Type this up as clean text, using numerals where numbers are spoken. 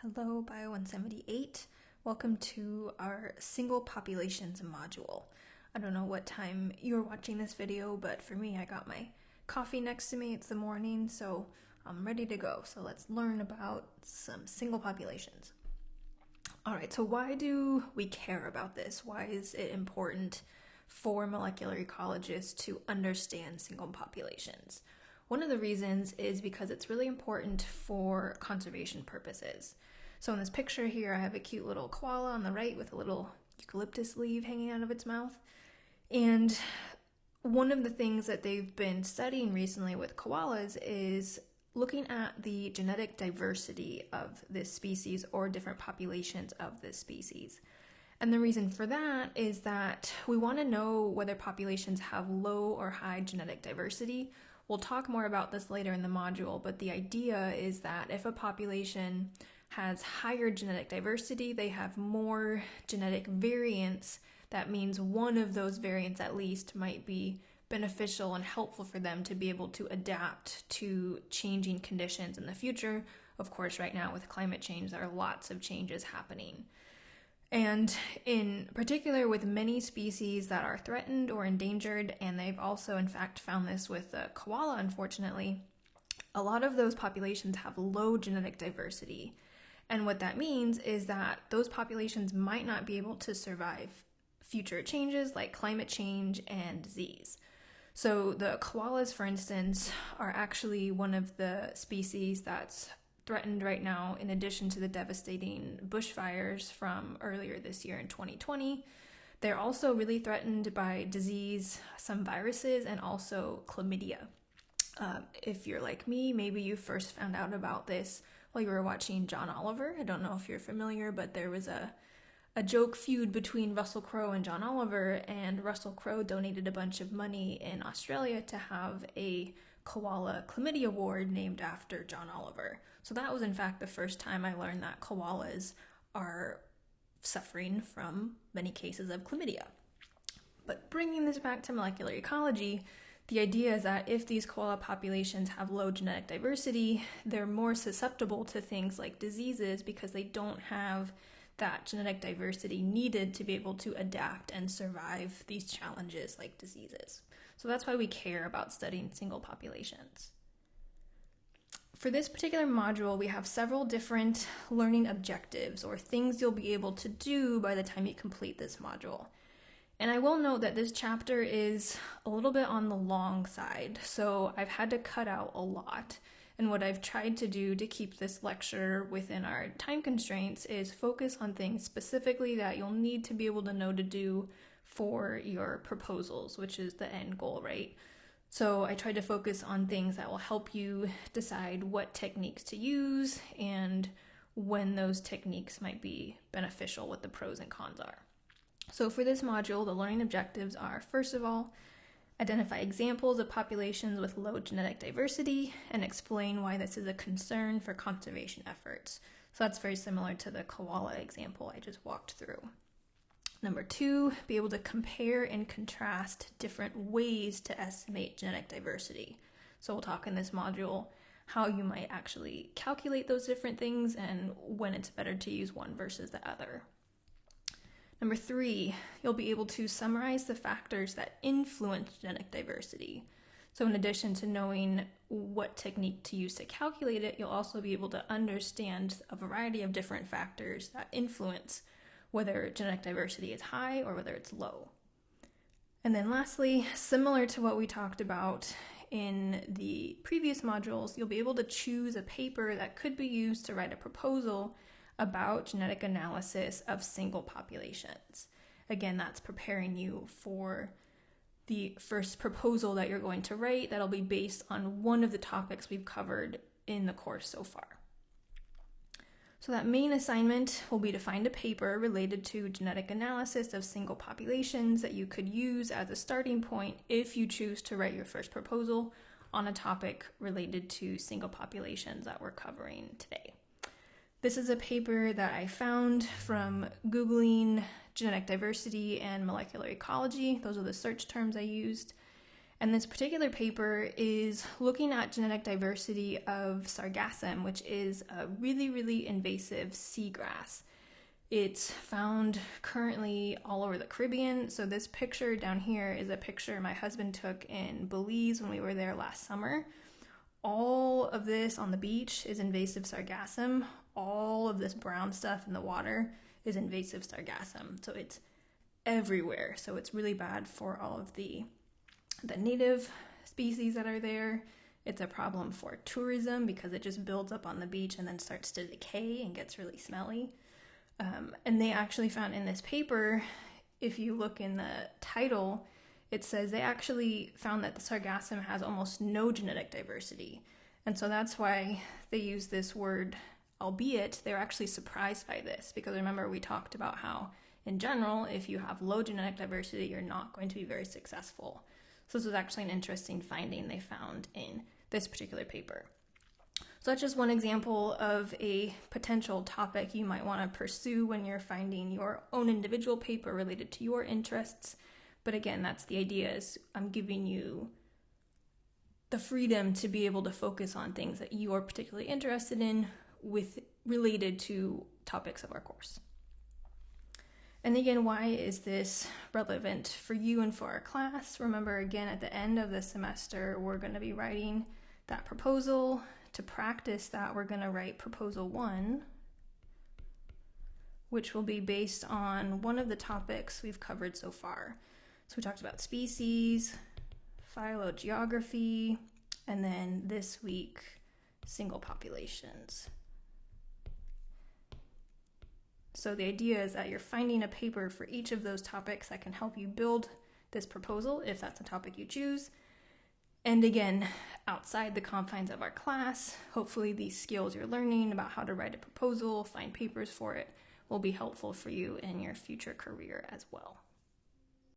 Hello, BIO178. Welcome to our single populations module. I don't know what time you're watching this video, but for me, I got my coffee next to me. It's the morning, so I'm ready to go. So let's learn about some single populations. All right, so why do we care about this? Why is it important for molecular ecologists to understand single populations? One of the reasons is because it's really important for conservation purposes. So in this picture here, I have a cute little koala on the right with a little eucalyptus leaf hanging out of its mouth. And one of the things that they've been studying recently with koalas is looking at the genetic diversity of this species or different populations of this species. And the reason for that is that we want to know whether populations have low or high genetic diversity. We'll talk more about this later in the module, but the idea is that if a population has higher genetic diversity, they have more genetic variants. That means one of those variants at least might be beneficial and helpful for them to be able to adapt to changing conditions in the future. Of course, right now with climate change, there are lots of changes happening. And in particular with many species that are threatened or endangered, and they've also in fact found this with the koala, unfortunately, a lot of those populations have low genetic diversity. And what that means is that those populations might not be able to survive future changes like climate change and disease. So the koalas, for instance, are actually one of the species that's threatened right now, in addition to the devastating bushfires from earlier this year in 2020. They're also really threatened by disease, some viruses, and also chlamydia. If you're like me, maybe you first found out about this while you were watching John Oliver. I don't know if you're familiar, but there was a joke feud between Russell Crowe and John Oliver, and Russell Crowe donated a bunch of money in Australia to have a koala chlamydia ward named after John Oliver. So that was in fact the first time I learned that koalas are suffering from many cases of chlamydia. But bringing this back to molecular ecology, the idea is that if these koala populations have low genetic diversity, they're more susceptible to things like diseases because they don't have that genetic diversity needed to be able to adapt and survive these challenges like diseases. So that's why we care about studying single populations. For this particular module, we have several different learning objectives or things you'll be able to do by the time you complete this module. And I will note that this chapter is a little bit on the long side, so I've had to cut out a lot. And what I've tried to do to keep this lecture within our time constraints is focus on things specifically that you'll need to be able to know to do for your proposals, which is the end goal, right? So I tried to focus on things that will help you decide what techniques to use and when those techniques might be beneficial, what the pros and cons are. So for this module, the learning objectives are, first of all, identify examples of populations with low genetic diversity and explain why this is a concern for conservation efforts. So that's very similar to the koala example I just walked through. Number two, be able to compare and contrast different ways to estimate genetic diversity. So we'll talk in this module how you might actually calculate those different things and when it's better to use one versus the other. Number three, you'll be able to summarize the factors that influence genetic diversity. So in addition to knowing what technique to use to calculate it, you'll also be able to understand a variety of different factors that influence whether genetic diversity is high or whether it's low. And then lastly, similar to what we talked about in the previous modules, you'll be able to choose a paper that could be used to write a proposal about genetic analysis of single populations. Again, that's preparing you for the first proposal that you're going to write that'll be based on one of the topics we've covered in the course so far. So that main assignment will be to find a paper related to genetic analysis of single populations that you could use as a starting point if you choose to write your first proposal on a topic related to single populations that we're covering today. This is a paper that I found from Googling genetic diversity and molecular ecology. Those are the search terms I used. And this particular paper is looking at genetic diversity of sargassum, which is a really, really invasive seagrass. It's found currently all over the Caribbean. So this picture down here is a picture my husband took in Belize when we were there last summer. All of this on the beach is invasive sargassum. All of this brown stuff in the water is invasive sargassum. So it's everywhere. So it's really bad for all of the native species that are there. It's a problem for tourism because it just builds up on the beach and then starts to decay and gets really smelly. And they actually found in this paper, if you look in the title, it says they actually found that the sargassum has almost no genetic diversity. And so that's why they use this word, albeit they're actually surprised by this, because remember we talked about how in general, if you have low genetic diversity, you're not going to be very successful. So this was actually an interesting finding they found in this particular paper. So that's just one example of a potential topic you might want to pursue when you're finding your own individual paper related to your interests. But again, that's the idea, is I'm giving you the freedom to be able to focus on things that you are particularly interested in related to topics of our course. And again, why is this relevant for you and for our class? Remember, again, at the end of the semester, we're going to be writing that proposal. To practice that, we're going to write proposal 1, which will be based on one of the topics we've covered so far. So we talked about species, phylogeography, and then this week, single populations. So the idea is that you're finding a paper for each of those topics that can help you build this proposal, if that's a topic you choose. And again, outside the confines of our class, hopefully these skills you're learning about how to write a proposal, find papers for it, will be helpful for you in your future career as well.